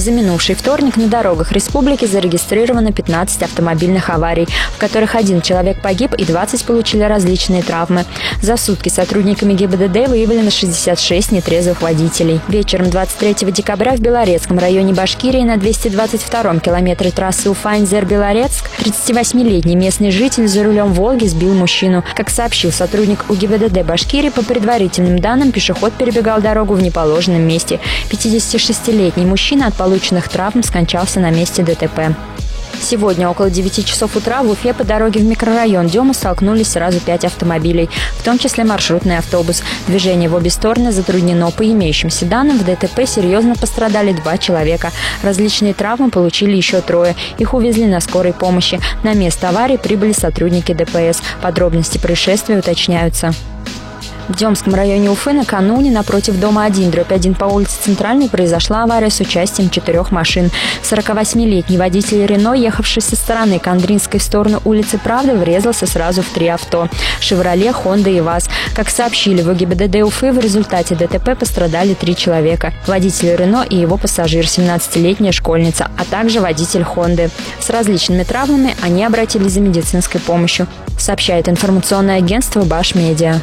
За минувший вторник на дорогах республики зарегистрировано 15 автомобильных аварий, в которых 1 человек погиб и 20 получили различные травмы. За сутки сотрудниками ГИБДД выявлено 66 нетрезвых водителей. Вечером 23 декабря в Белорецком районе Башкирии на 222-м километре трассы Уфа-Инзер-Белорецк 38-летний местный житель за рулем «Волги» сбил мужчину. Как сообщил сотрудник УГИБДД Башкирии, по предварительным данным, пешеход перебегал дорогу в неположенном месте. 56-летний мужчина от полученных травм скончался на месте ДТП. Сегодня около 9 часов утра в Уфе по дороге в микрорайон Дема столкнулись сразу 5 автомобилей, в том числе маршрутный автобус. Движение в обе стороны затруднено. По имеющимся данным, в ДТП серьезно пострадали 2 человека. Различные травмы получили еще 3. Их увезли на скорой помощи. На место аварии прибыли сотрудники ДПС. Подробности происшествия уточняются. В Демском районе Уфы накануне напротив дома 1/1 по улице Центральной произошла авария с участием 4 машин. 48-летний водитель Рено, ехавший со стороны Кандринской в сторону улицы Правды, врезался сразу в 3 авто – «Шевроле», «Хонда» и ВАЗ. Как сообщили в УГИБДД Уфы, в результате ДТП пострадали 3 человека – водитель Рено и его пассажир, 17-летняя школьница, а также водитель «Хонды». С различными травмами они обратились за медицинской помощью, сообщает информационное агентство «Баш Медиа».